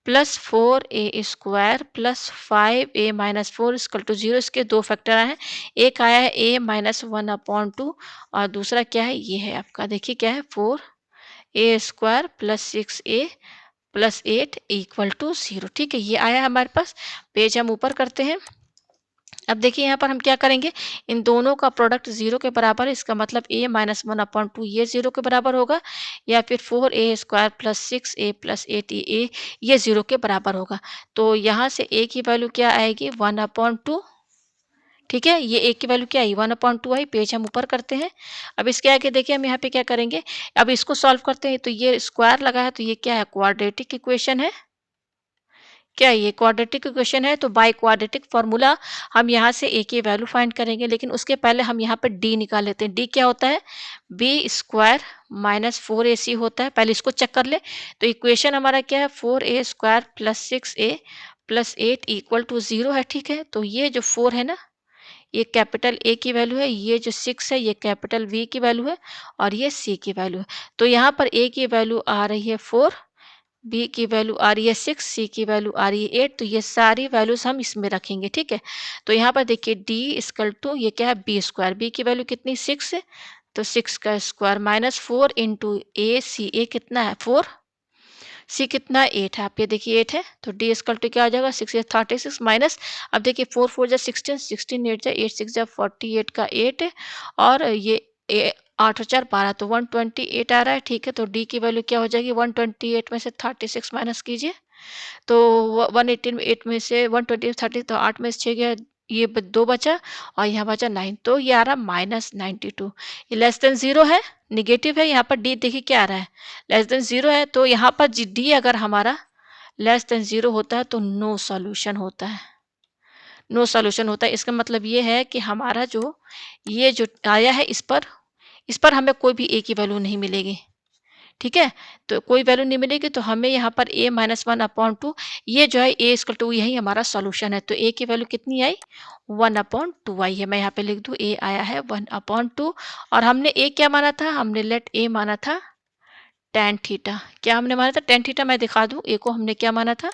plus 4a² plus 5a-4 equal to 0, इसके दो फैक्टर आए हैं, एक आया है a -1/2 और दूसरा क्या है ये है आपका देखिए क्या है 4a² plus 6a plus 8 equal to 0, ठीक है। ये आया हमारे पास, पेज हम ऊपर करते हैं। अब देखिए यहाँ पर हम क्या करेंगे, इन दोनों का प्रोडक्ट 0 के बराबर है, इसका मतलब a -1/2 ये 0 के बराबर होगा या फिर 4a² plus 6a plus 8a ये 0 के बराबर होगा। तो यहाँ से a की वैल्यू क्या आएगी 1/2, ठीक है। ये a की वैल्यू क्या आई 1/2 आई, पेज हम ऊपर करते हैं। अब इसके आगे देखिए हम यहाँ पे क्या करेंगे, अब इसको सॉल्व करते हैं तो ये स्क्वायर लगा है तो ये क्या है क्वाड्रेटिक इक्वेशन है, क्या ये क्वाड्रेटिक इक्वेशन है। तो बाय क्वाड्रेटिक फार्मूला हम यहाँ से a की वैल्यू फाइंड करेंगे, लेकिन उसके पहले हम यहाँ पे d निकाल लेते हैं। d क्या होता है b² माइनस 4ac होता है, पहले इसको चेक कर ले। तो इक्वेशन हमारा क्या है 4a² plus 6a plus 8 equal to 0 है, ठीक है। तो ये जो 4 है ना ये कैपिटल A की वैल्यू है, ये जो 6 है ये कैपिटल V की वैल्यू है और ये C की वैल्यू है। तो यहाँ पर A की वैल्यू आ रही है 4, B की वैल्यू आ रही है 6, C की वैल्यू आ रही है 8, तो ये सारी वैल्यूज हम इसमें रखेंगे, ठीक है। तो यहाँ पर देखिए D इक्वल टू ये क्या है b², B की वैल्यू कितनी 6 है तो 6 का स्क्वायर माइनस 4 इंटू A कितना है 4, सी कितना 8 है, आप ये देखिए 8 है तो डी स्क्वायर टू क्या आ जाएगा 6 या 36 माइनस, अब देखिए 4 4 जा 16, 16 8 जा 8 6 जा 48 का 8 है और ये 8 और 4 12 तो 128 आ रहा है, ठीक है। तो डी की वैल्यू क्या हो जाएगी 128 में से 36 माइनस कीजिए तो 188 में से 120 30 तो 8 में से 6 गया, ये 2 बचा और यहाँ बचा 9 तो ये आ रहा -92, ये लेस देन 0 है, निगेटिव है। यहाँ पर डी देखिए क्या आ रहा है लेस देन 0 है, तो यहाँ पर डी अगर हमारा लेस देन 0 होता है तो नो सॉल्यूशन होता है, नो सॉल्यूशन होता है। इसका मतलब ये है कि हमारा जो ये जो आया है इस पर हमें कोई भी ए की वैल्यू नहीं मिलेगी, ठीक है। तो कोई वैल्यू नहीं मिलेगी तो हमें यहाँ पर a -1/2 ये जो है a इक्वल टू यही हमारा सॉल्यूशन है। तो a की वैल्यू कितनी आई 1/2 आई है, मैं यहाँ पे लिख दूँ a आया है 1/2 और हमने a क्या माना था, हमने लेट a माना था tan थीटा, क्या हमने माना था tan थीटा। मैं दिखा दूँ a को हमने क्या माना था,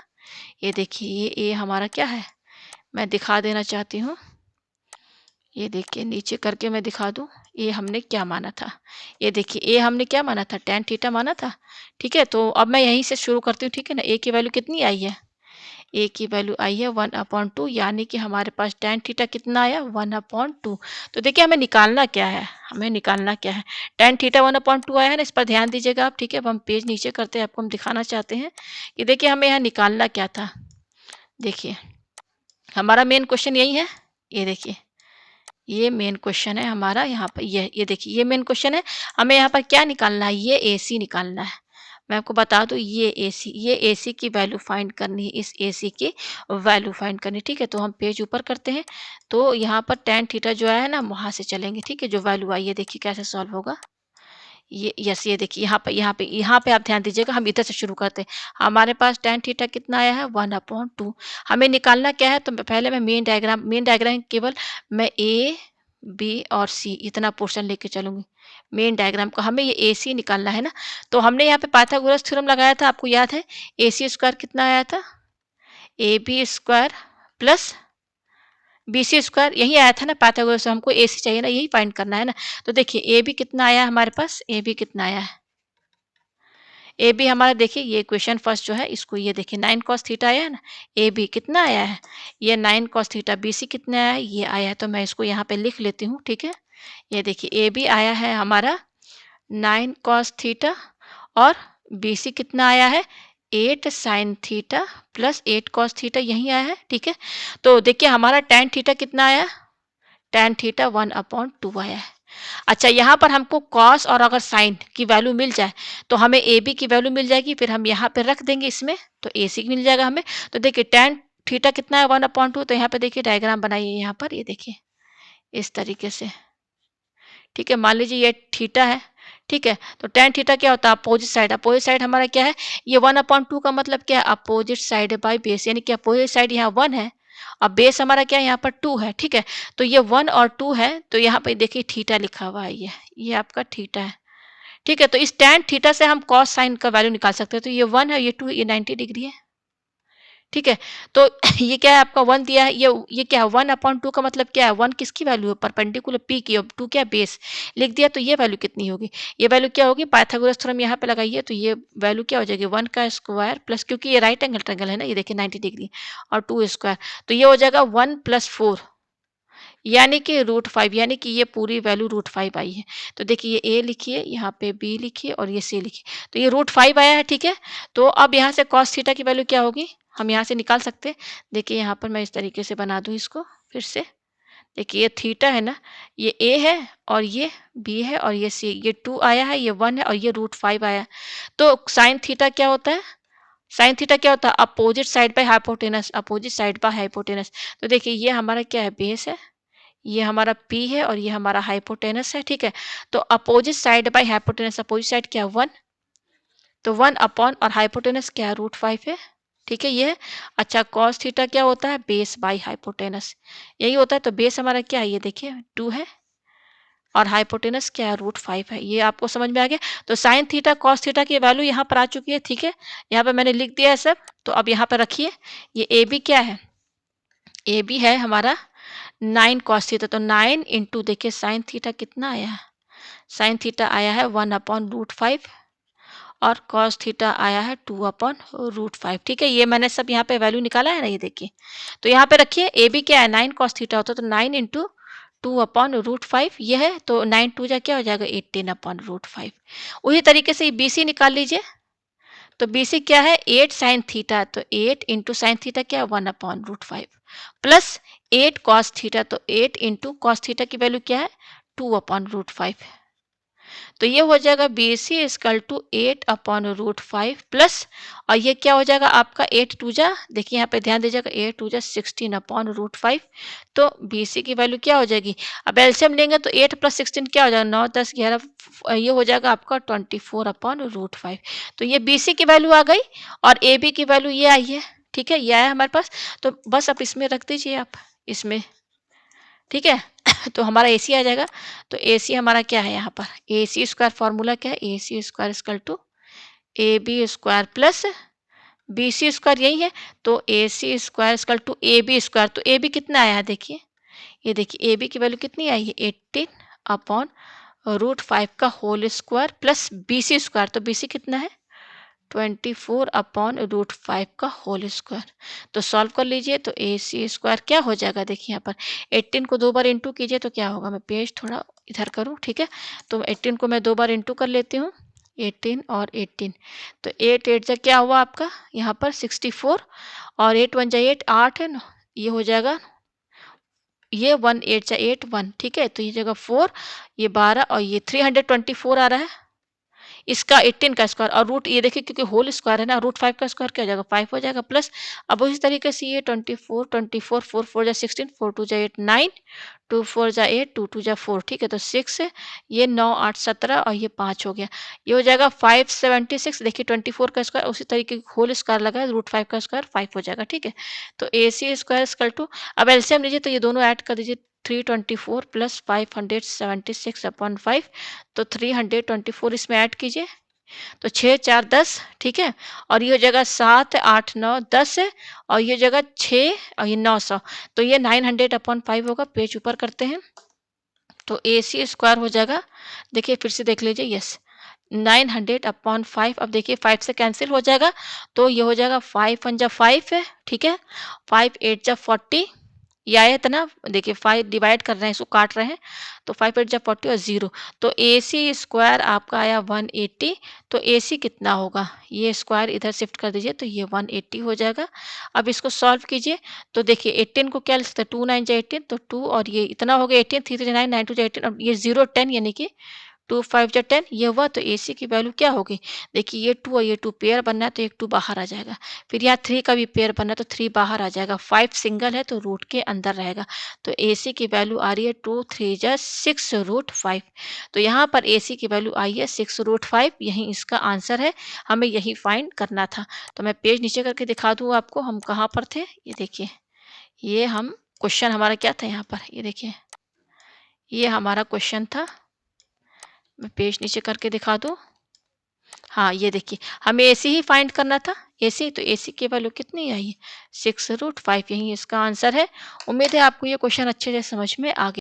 ये देखिए ये a हमारा क्या है, मैं दिखा देना चाहती हूँ, ये देखिए नीचे करके मैं दिखा दूं ये हमने क्या माना था, ये देखिए ए हमने क्या माना था tan थीटा माना था, ठीक है। तो अब मैं यहीं से शुरू करती हूँ, ठीक है ना। ए की वैल्यू कितनी आई है, ए की वैल्यू आई है 1/2 यानी कि हमारे पास tan थीटा कितना आया 1/2। तो देखिए हमें निकालना क्या है, हमें निकालना क्या है tan थीटा 1/2 आया है ना, इस पर ध्यान दीजिएगा आप, ठीक है। अब हम पेज नीचे करते हैं, आपको हम दिखाना चाहते हैं कि देखिए हमें यहाँ निकालना क्या था। देखिए हमारा मेन क्वेश्चन यही है, ये देखिए ये मेन क्वेश्चन है हमारा, यहाँ पर ये देखिए ये मेन क्वेश्चन है, हमें यहाँ पर क्या निकालना है ये AC निकालना है। मैं आपको बता दूँ ये एसी की वैल्यू फाइंड करनी है, इस एसी की वैल्यू फाइंड करनी है, ठीक है? तो हम पेज ऊपर करते हैं, तो यहाँ पर टैन थीटा जो है ना वहाँ से चलेंगे, ठीक है? जो वैल्यू आई है देखिए कैसे सॉल्व होगा। ये यस ये देखिए यहाँ पे आप ध्यान दीजिएगा, हम इधर से शुरू करते हैं। हमारे पास टैन थीटा कितना आया है 1/2। हमें निकालना क्या है, तो पहले मैं मेन डायग्राम केवल मैं ए, बी और सी इतना पोर्शन लेके चलूँगी। मेन डायग्राम को हमें ये एसी निकालना है ना, तो हमने यहाँ पे पाइथागोरस थ्योरम लगाया था, आपको याद है? एसी स्क्वायर कितना आया था? AB square plus BC square यही आया था ना पाइथागोरस से, हमको एसी चाहिए ना, यही फाइंड करना है ना। तो देखिए ए बी कितना आया है हमारे पास, ए बी कितना आया है? ए बी हमारा देखिए ये इक्वेशन फर्स्ट जो है इसको ये देखिए 9 कॉस थीटा आया है ना, ए बी कितना आया है? ये 9 कॉस थीटा, बी सी कितना आया है? ये आया है, तो मैं इसको यहाँ पे लिख लेती हूँ, ठीक है? ये देखिए ए बी आया है हमारा 9 कॉस थीटा और बी सी कितना आया है? 8 sine theta plus 8 cos theta यही आया है, ठीक है? तो देखिए हमारा टैन थीटा कितना आया? टैन थीटा 1/2 आया है। अच्छा यहाँ पर हमको कॉस और अगर साइन की वैल्यू मिल जाए तो हमें ए बी की वैल्यू मिल जाएगी, फिर हम यहाँ पे रख देंगे इसमें तो ए सी मिल जाएगा हमें। तो देखिए टैन थीटा कितना है 1/2, तो यहाँ पे देखिए डायग्राम बनाइए यहाँ पर, ये देखिए इस तरीके से, ठीक है? मान लीजिए ये थीटा है, ठीक है? तो टैन थीटा क्या होता है? अपोजिट साइड हमारा क्या है? ये 1/2 का मतलब क्या है? अपोजिट साइड बाय बेस, यानी कि अपोजिट साइड यहाँ 1 है और बेस हमारा क्या है? यहाँ पर 2 है, ठीक है? तो ये 1 और 2 है, तो यहाँ पे देखिए थीटा लिखा हुआ है, ये आपका थीटा है, ठीक है? तो इस टैन थीटा से हम कॉस साइन का वैल्यू निकाल सकते हैं, तो ये 1 है, ये 2, ये 90 डिग्री है, ठीक है? तो ये क्या है आपका 1 दिया है, ये क्या है 1/2 का मतलब क्या है? 1 किसकी वैल्यू है? परपेंडिकुलर पी की, और 2 क्या है? बेस लिख दिया, तो ये वैल्यू कितनी होगी? ये वैल्यू क्या होगी? पाइथागोरस थ्योरम यहाँ पे लगाइए, तो ये वैल्यू क्या हो जाएगी? 1 का स्क्वायर प्लस, क्योंकि ये राइट एंगल ट्रायंगल है ना, ये देखिए 90 डिग्री और 2 स्क्वायर, तो ये हो जाएगा 1 + 4 यानी कि √5, यानी कि ये पूरी वैल्यू √5 आई है। तो देखिए ये ए लिखिए, यहाँ पे बी लिखिए और ये सी लिखिए, तो ये √5 आया है, ठीक है? तो अब यहाँ से कॉस थीटा की वैल्यू क्या होगी? हम यहाँ से निकाल सकते हैं। देखिए यहाँ पर मैं इस तरीके से बना दूँ इसको फिर से। देखिए ये थीटा है ना, ये ए है और ये बी है और ये सी, ये 2 आया है, ये 1 है और ये √5 आया है। तो साइन थीटा क्या होता है? साइन थीटा क्या होता है? Opposite side by hypotenuse, opposite side by hypotenuse. तो देखिए ये हमारा क्या है? बेस है, ये हमारा P है और ये हमारा हाइपोटेनस है, ठीक है? तो opposite side by hypotenuse, opposite side क्या है? 1, तो 1 अपॉन और हाइपोटेनस क्या है? √5 है, ठीक है? ये है। अच्छा कॉस थीटा क्या होता है? बेस बाय हाइपोटेनस, यही होता है। तो बेस हमारा क्या है? ये देखिए 2 है और हाइपोटेनस क्या है? √5 है। ये आपको समझ में आ गया? तो साइन थीटा कॉस थीटा की वैल्यू यहाँ पर आ चुकी है, ठीक है? यहाँ पे मैंने लिख दिया है सब, तो अब यहाँ पर रखिए। ये ए बी क्या है? ए बी है हमारा 9 कॉस थीटा, तो 9 इंटू देखिए साइन थीटा कितना आया है? साइन थीटा आया है 1/√5 और कॉस थीटा आया है 2/√5, ठीक है? ये मैंने सब यहाँ पे वैल्यू निकाला है ना, ये देखिए। तो यहाँ पे रखिए ए बी क्या है? 9 कॉस थीटा होता है, तो 9 इंटू 2/√5 ये है, तो 9 2 जा क्या हो जाएगा? 18/√5। उसी तरीके से बी सी निकाल लीजिए। तो बी सी क्या है? 8 साइन थीटा, तो 8 इंटू साइन थीटा क्या है? 1/√5 प्लस 8 कॉस थीटा, तो 8 इंटू कॉस थीटा की वैल्यू क्या है? 2/√5। तो ये हो जाएगा B C equal to 8/√5 plus, और ये क्या हो जाएगा आपका? 8 2 जा, देखिए यहाँ पे ध्यान दीजिएगा, 8 2 जा 16/√5। तो बी सी की वैल्यू क्या हो जाएगी? अब एलसीएम लेंगे तो 8 + 16 क्या हो जाएगा? 9 10 11, ये हो जाएगा आपका 24/√5। तो ये बी सी की वैल्यू आ गई और ए बी की वैल्यू ये आई है, ठीक है? ये आया हमारे पास, तो बस अब इसमें रख दीजिए आप इसमें, ठीक है? तो हमारा ए सी आ जाएगा। तो ए सी हमारा क्या है यहाँ पर? ए सी स्क्वायर फॉर्मूला क्या है? A C square equal to A B square plus B C square, यही है। तो A C square equal to A B square, तो ए बी कितना आया है? देखिए, ये देखिए ए बी की वैल्यू कितनी आई है? 18/√5 का whole square plus B C square, तो बी सी कितना है? 24/√5 का होल स्क्वायर। तो सॉल्व कर लीजिए, तो ए सी स्क्वायर क्या हो जाएगा? देखिए यहाँ पर 18 को 2 बार इंटू कीजिए तो क्या होगा? मैं पेज थोड़ा इधर करूँ, ठीक है? तो 18 को मैं 2 बार इंटू कर लेती हूँ, 18 और 18, तो 8 8 जा क्या हुआ आपका? यहाँ पर 64 और 8 1 जा 8, 8 है ना, ये हो जाएगा, ये 1 8 जा 8 1, ठीक है? तो ये जगह 4, ये 12 और ये 324 आ रहा है। इसका 18 का स्क्वायर और रूट ये देखिए क्योंकि होल स्क्वायर है ना, रूट 5 का स्क्वायर क्या हो जाएगा 5 हो जाएगा प्लस। अब उसी तरीके से ये 24 24 4 4 जा 16 4 2 जा 8 9 2 4 जा 8 2 2 जा 4 ठीक है। तो 6 है, ये 9 8 17 और ये 5 हो गया। ये हो जाएगा 576। देखिए 24 का स्क्वायर उसी तरीके होल स्क्वायर लगा है, रूट 5 का स्क्वायर 5 हो जाएगा ठीक है। तो A C square equal to, अब एलसीएम लीजिए तो ये दोनों ऐड कर दीजिए 324 प्लस 576 अपॉन 5, तो 324 इसमें ऐड कीजिए तो 6 4 10 ठीक है। और ये जगह 7 8 9 10 है और ये जगह 6 और ये 900, तो ये 900 अपॉन 5 होगा। पेज ऊपर करते हैं तो ए सी स्क्वायर हो जाएगा। देखिए फिर से देख लीजिए, यस 900 अपॉन 5। अब देखिए 5 से कैंसिल हो जाएगा तो ये हो जाएगा 5 1 जा 5 है ठीक है, 5 8 जा 40, ये आया इतना। देखिए 5 डिवाइड कर रहे हैं, इसको काट रहे हैं तो 5 8 जा 40 और 0, तो ए सी स्क्वायर आपका आया 180। तो ए सी कितना होगा, ये स्क्वायर इधर शिफ्ट कर दीजिए तो ये 180 हो जाएगा। अब इसको सॉल्व कीजिए तो देखिए 18 को क्या लिख सकते हैं, 2 9 जा 18 तो 2 और ये इतना हो गया 18, 3 3 9 9 2 जा 18 और ये 0 10 यानी कि 2 5 जा 10 ये हुआ। तो ए सी की वैल्यू क्या होगी, देखिए ये 2 और ये 2 पेयर बनना है तो एक 2 बाहर आ जाएगा, फिर यहाँ 3 का भी पेयर बनना है तो 3 बाहर आ जाएगा, 5 सिंगल है तो रूट के अंदर रहेगा। तो ए सी की वैल्यू आ रही है 2 3 जा 6 रूट 5। तो यहाँ पर ए सी की वैल्यू आई है 6 रूट 5, यही इसका आंसर है, हमें यही फाइंड करना था। तो मैं पेज नीचे करके दिखा दूँ आपको हम कहाँ पर थे। ये देखिए, ये हम क्वेश्चन हमारा क्या था यहाँ पर, ये देखिए ये हमारा क्वेश्चन था। मैं पेज नीचे करके दिखा दूँ। हाँ ये देखिए हमें एसी ही फाइंड करना था, एसी, तो एसी की वैल्यू कितनी आई है 6 रूट 5, यही इसका आंसर है। उम्मीद है आपको ये क्वेश्चन अच्छे से समझ में आ गया।